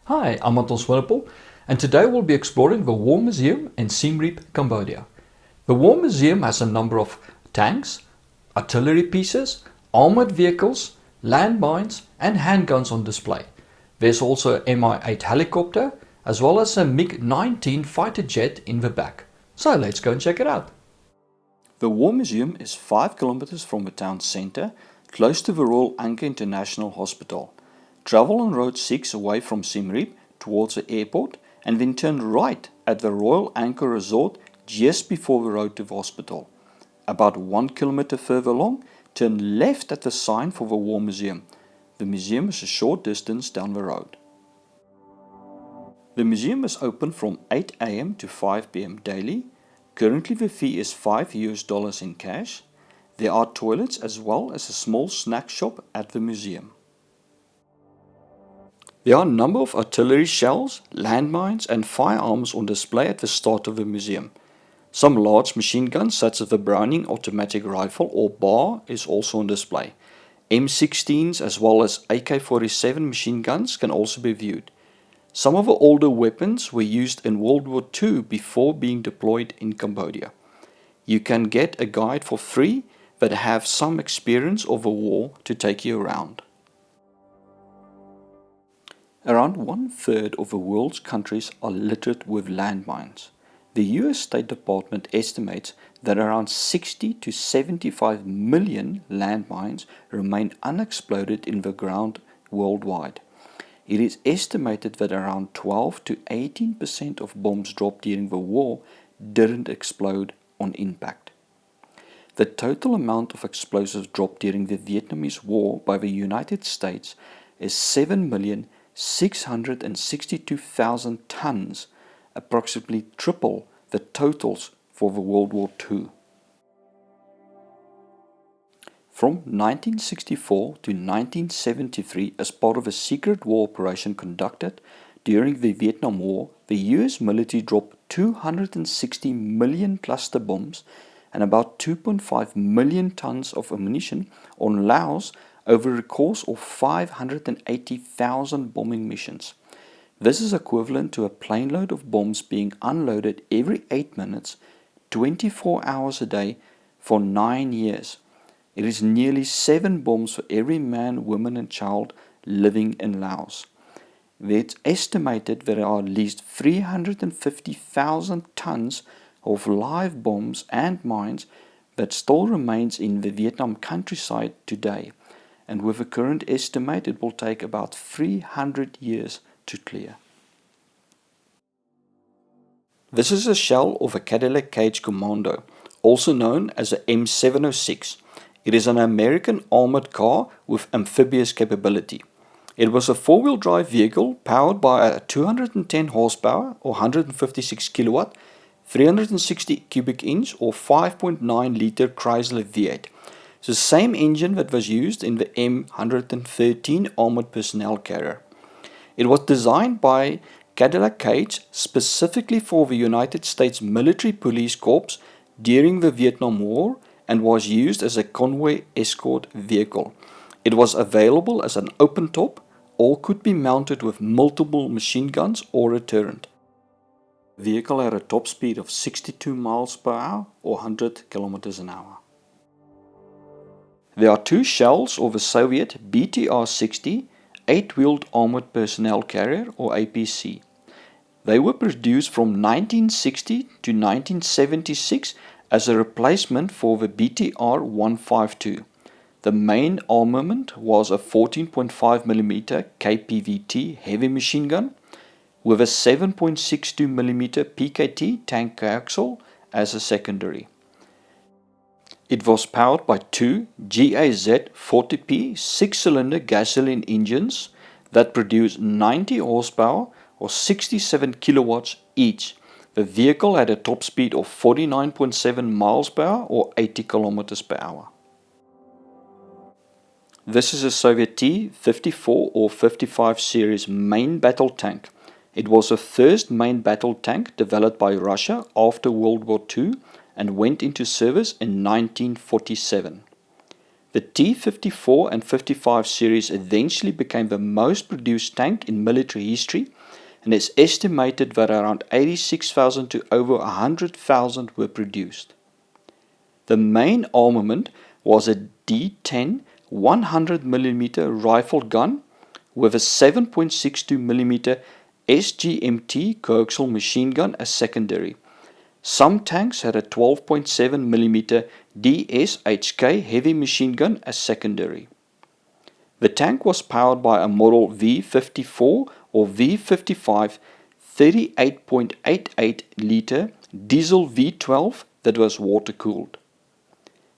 Hi, I'm Anton Swanepoel, and today we'll be exploring the War Museum in Siem Reap, Cambodia. The War Museum has a number of tanks, artillery pieces, armored vehicles, landmines and handguns on display. There's also an Mi-8 helicopter as well as a MiG-19 fighter jet in the back. So let's go and check it out. The War Museum is 5 kilometers from the town centre, close to the Royal Angkor International Hospital. Travel on Road 6 away from Siem Reap towards the airport and then turn right at the Royal Angkor Resort just before the road to the hospital. About 1 kilometer further along, turn left at the sign for the War Museum. The museum is a short distance down the road. The museum is open from 8 a.m. to 5 p.m. daily. Currently the fee is $5 in cash. There are toilets as well as a small snack shop at the museum. There are a number of artillery shells, landmines and firearms on display at the start of the museum. Some large machine guns such as the Browning automatic rifle or BAR is also on display. M16s as well as AK-47 machine guns can also be viewed. Some of the older weapons were used in World War II before being deployed in Cambodia. You can get a guide for free that have some experience of the war to take you around. Around 1/3 of the world's countries are littered with landmines. The US State Department estimates that around 60 to 75 million landmines remain unexploded in the ground worldwide. It is estimated that around 12 to 18% of bombs dropped during the war didn't explode on impact. The total amount of explosives dropped during the Vietnamese War by the United States is 7,662,000 tons, approximately triple the totals for the World War II. From 1964 to 1973, as part of a secret war operation conducted during the Vietnam War, the US military dropped 260 million cluster bombs and about 2.5 million tons of ammunition on Laos over a course of 580,000 bombing missions. This is equivalent to a plane load of bombs being unloaded every 8 minutes, 24 hours a day for 9 years. It is nearly 7 bombs for every man, woman and child living in Laos. It's estimated that there are at least 350,000 tons of live bombs and mines that still remains in the Vietnam countryside today. And with the current estimate, it will take about 300 years to clear. This is a shell of a Cadillac Cage Commando, also known as a M706. It is an American armored car with amphibious capability. It was a four-wheel drive vehicle powered by a 210 horsepower or 156 kilowatt, 360 cubic inch or 5.9 liter Chrysler V8. It's the same engine that was used in the M113 armored personnel carrier. It was designed by Cadillac Cage specifically for the United States Military Police Corps during the Vietnam War and was used as a convoy escort vehicle. It was available as an open top or could be mounted with multiple machine guns or a turret. The vehicle had a top speed of 62 miles per hour or 100 kilometers an hour. There are 2 shells of a Soviet BTR-60 8-wheeled armored personnel carrier or APC. They were produced from 1960 to 1976 as a replacement for the BTR-152. The main armament was a 14.5mm KPVT heavy machine gun with a 7.62mm PKT tank coaxial as a secondary. It was powered by 2 GAZ-40P 6-cylinder gasoline engines that produced 90 horsepower or 67 kilowatts each. The vehicle had a top speed of 49.7 miles per hour or 80 kilometers per hour. This is a Soviet T-54 or 55 series main battle tank. It was the first main battle tank developed by Russia after World War II and went into service in 1947. The T-54 and 55 series eventually became the most produced tank in military history, and it's estimated that around 86,000 to over 100,000 were produced. The main armament was a D-10 100mm rifle gun with a 7.62mm SGMT coaxial machine gun as secondary. Some tanks had a 12.7mm DSHK heavy machine gun as secondary. The tank was powered by a model V54 or V55 38.88 litre diesel V12 that was water cooled.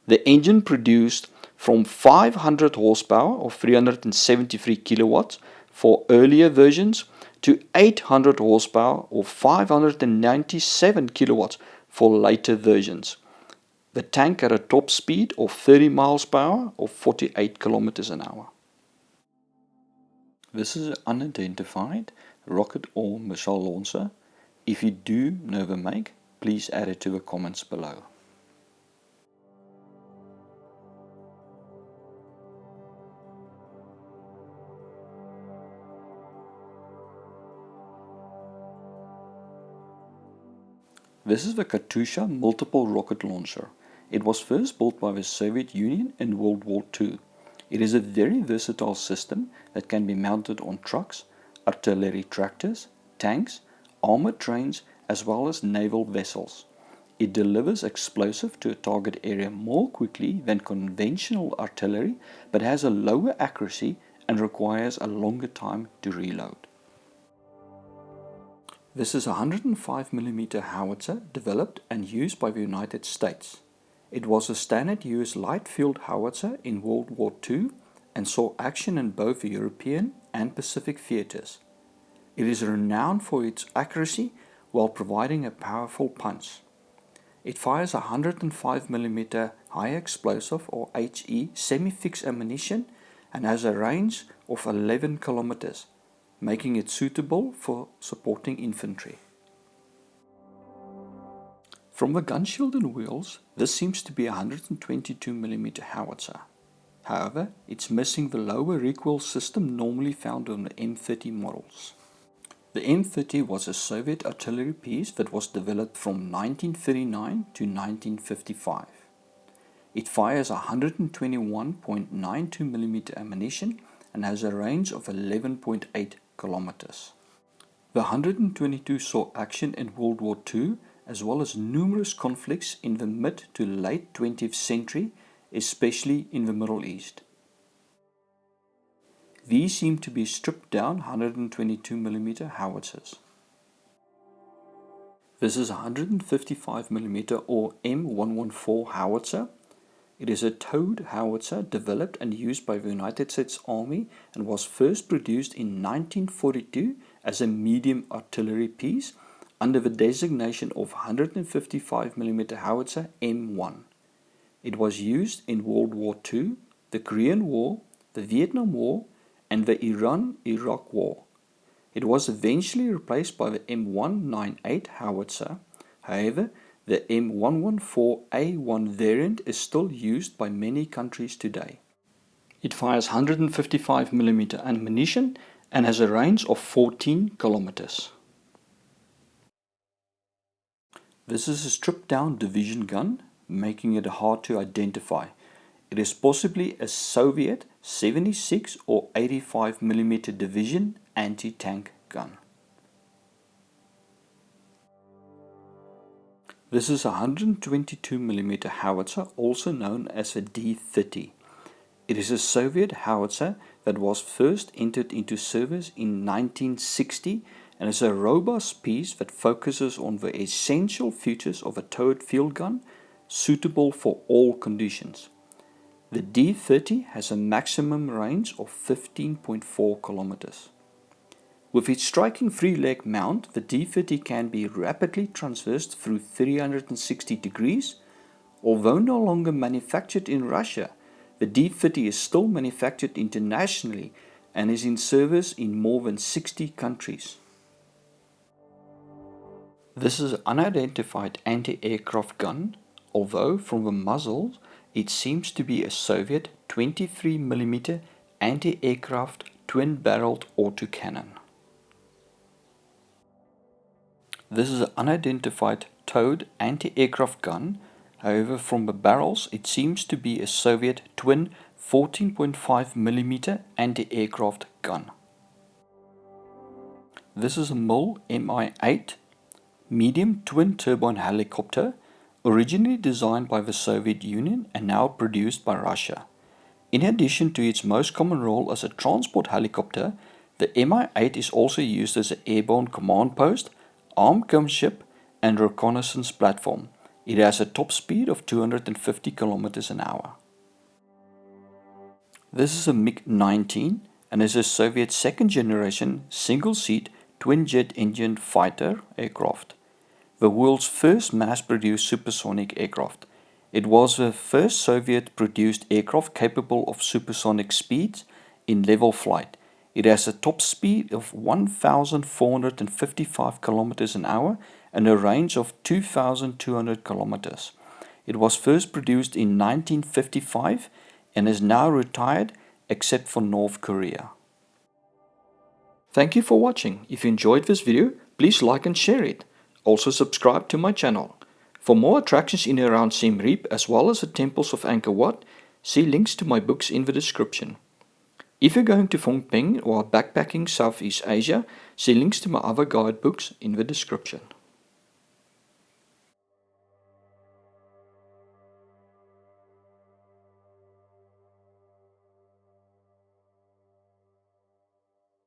The engine produced from 500 horsepower or 373 kilowatts for earlier versions to 800 horsepower or 597 kilowatts for later versions. The tank had a top speed of 30 miles per hour or 48 kilometers an hour. This is an unidentified rocket or missile launcher. If you do know the make, please add it to the comments below. This is the Katusha multiple rocket launcher. It was first built by the Soviet Union in World War II. It is a very versatile system that can be mounted on trucks, artillery tractors, tanks, armored trains, as well as naval vessels. It delivers explosive to a target area more quickly than conventional artillery, but has a lower accuracy and requires a longer time to reload. This is a 105mm howitzer developed and used by the United States. It was a standard US light field howitzer in World War II and saw action in both the European and Pacific theaters. It is renowned for its accuracy while providing a powerful punch. It fires 105mm high explosive or HE semi-fixed ammunition and has a range of 11 kilometers, making it suitable for supporting infantry. From the gun shield and wheels, this seems to be a 122mm howitzer. However, it's missing the lower recoil system normally found on the M30 models. The M30 was a Soviet artillery piece that was developed from 1939 to 1955. It fires 121.92mm ammunition and has a range of 11.8 kilometers. The 122 saw action in World War II as well as numerous conflicts in the mid to late 20th century, especially in the Middle East. These seem to be stripped down 122mm howitzers. This is a 155mm or M114 howitzer. It is a towed howitzer developed and used by the United States Army and was first produced in 1942 as a medium artillery piece under the designation of 155mm howitzer M1. It was used in World War II, the Korean War, the Vietnam War, and the Iran-Iraq War. It was eventually replaced by the M198 howitzer. However, the M114A1 variant is still used by many countries today. It fires 155mm ammunition and has a range of 14 kilometers. This is a stripped down division gun, making it hard to identify. It is possibly a Soviet 76 or 85mm division anti-tank gun. This is a 122mm howitzer, also known as a D-30. It is a Soviet howitzer that was first entered into service in 1960 and is a robust piece that focuses on the essential features of a towed field gun, suitable for all conditions. The D-30 has a maximum range of 15.4 kilometers. With its striking three-leg mount, the D-30 can be rapidly traversed through 360 degrees. Although no longer manufactured in Russia, the D-30 is still manufactured internationally and is in service in more than 60 countries. This is an unidentified anti-aircraft gun, although from the muzzle it seems to be a Soviet 23mm anti-aircraft twin-barreled autocannon. This is an unidentified towed anti-aircraft gun. However, from the barrels, it seems to be a Soviet twin 14.5mm anti-aircraft gun. This is a Mi-8 medium twin turbine helicopter, originally designed by the Soviet Union and now produced by Russia. In addition to its most common role as a transport helicopter, the Mi-8 is also used as an airborne command post, armed gunship, and reconnaissance platform. It has a top speed of 250 km an hour. This is a MiG-19 and is a Soviet second-generation single-seat twin-jet engine fighter aircraft, the world's first mass-produced supersonic aircraft. It was the first Soviet-produced aircraft capable of supersonic speeds in level flight. It has a top speed of 1,455 km an hour and a range of 2,200 km. It was first produced in 1955 and is now retired except for North Korea. Thank you for watching. If you enjoyed this video, please like and share it. Also subscribe to my channel. For more attractions in and around Siem Reap as well as the temples of Angkor Wat, see links to my books in the description. If you're going to Phnom Penh or backpacking Southeast Asia, see links to my other guidebooks in the description.